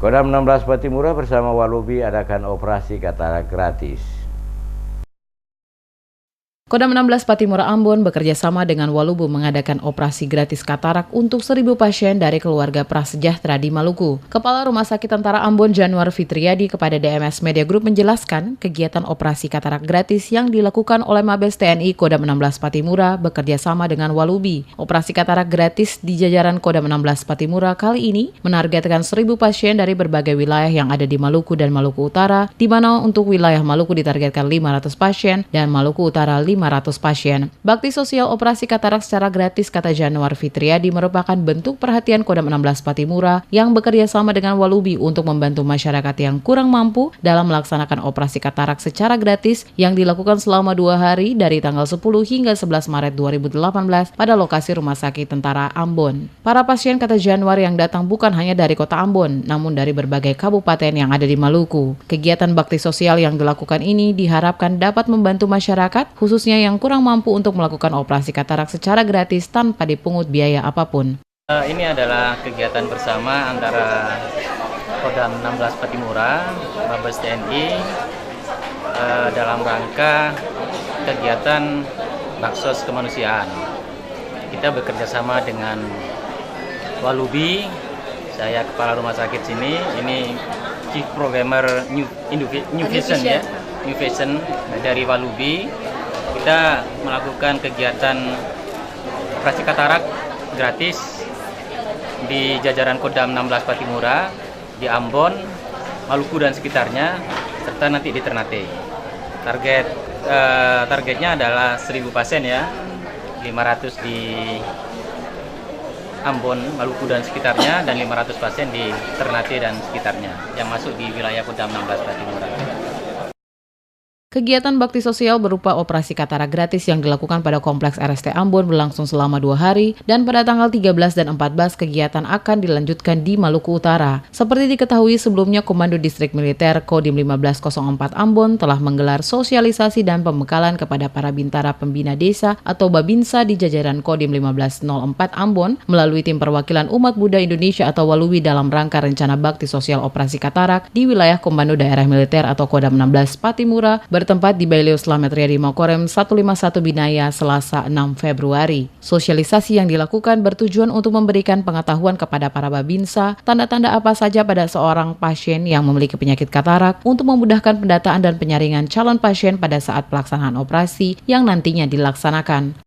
Kodam 16 Patimura bersama Walubi adakan operasi katarak gratis. Kodam 16 Patimura Ambon bekerja sama dengan Walubu mengadakan operasi gratis katarak untuk 1.000 pasien dari keluarga prasejahtera di Maluku. Kepala Rumah Sakit Tentara Ambon Januar Fitriadi kepada DMS Media Group menjelaskan kegiatan operasi katarak gratis yang dilakukan oleh Mabes TNI Kodam 16 Patimura bekerja sama dengan Walubi. Operasi katarak gratis di jajaran Kodam 16 Patimura kali ini menargetkan 1.000 pasien dari berbagai wilayah yang ada di Maluku dan Maluku Utara, di mana untuk wilayah Maluku ditargetkan 500 pasien dan Maluku Utara 500 pasien. Bakti sosial operasi katarak secara gratis, kata Januar Fitriadi, merupakan bentuk perhatian Kodam 16 Patimura yang bekerja sama dengan Walubi untuk membantu masyarakat yang kurang mampu dalam melaksanakan operasi katarak secara gratis yang dilakukan selama 2 hari dari tanggal 10 hingga 11 Maret 2018 pada lokasi Rumah Sakit Tentara Ambon. Para pasien, kata Januar, yang datang bukan hanya dari kota Ambon, namun dari berbagai kabupaten yang ada di Maluku. Kegiatan bakti sosial yang dilakukan ini diharapkan dapat membantu masyarakat, khususnya yang kurang mampu untuk melakukan operasi katarak secara gratis tanpa dipungut biaya apapun. Ini adalah kegiatan bersama antara Kodam 16 Patimura, Mabes TNI dalam rangka kegiatan baksos kemanusiaan. Kita bekerja sama dengan Walubi, saya kepala rumah sakit sini, ini Chief Programmer New Vision ya, New Vision dari Walubi. Kita melakukan kegiatan operasi katarak gratis di jajaran Kodam 16 Patimura, di Ambon, Maluku dan sekitarnya, serta nanti di Ternate. Targetnya adalah 1.000 pasien ya, 500 di Ambon, Maluku dan sekitarnya, dan 500 pasien di Ternate dan sekitarnya yang masuk di wilayah Kodam 16 Patimura. Kegiatan bakti sosial berupa operasi katarak gratis yang dilakukan pada Kompleks RST Ambon berlangsung selama 2 hari dan pada tanggal 13 dan 14 kegiatan akan dilanjutkan di Maluku Utara. Seperti diketahui sebelumnya, Komando Distrik Militer Kodim 1504 Ambon telah menggelar sosialisasi dan pembekalan kepada para bintara pembina desa atau Babinsa di jajaran Kodim 1504 Ambon melalui tim perwakilan umat Buddha Indonesia atau Walubi dalam rangka rencana bakti sosial operasi katarak di wilayah Komando Daerah Militer atau Kodam 16 Patimura bertempat di Baileo Slamet Riyadi Makorem 151 Binaya Selasa 6 Februari. Sosialisasi yang dilakukan bertujuan untuk memberikan pengetahuan kepada para babinsa tanda-tanda apa saja pada seorang pasien yang memiliki penyakit katarak untuk memudahkan pendataan dan penyaringan calon pasien pada saat pelaksanaan operasi yang nantinya dilaksanakan.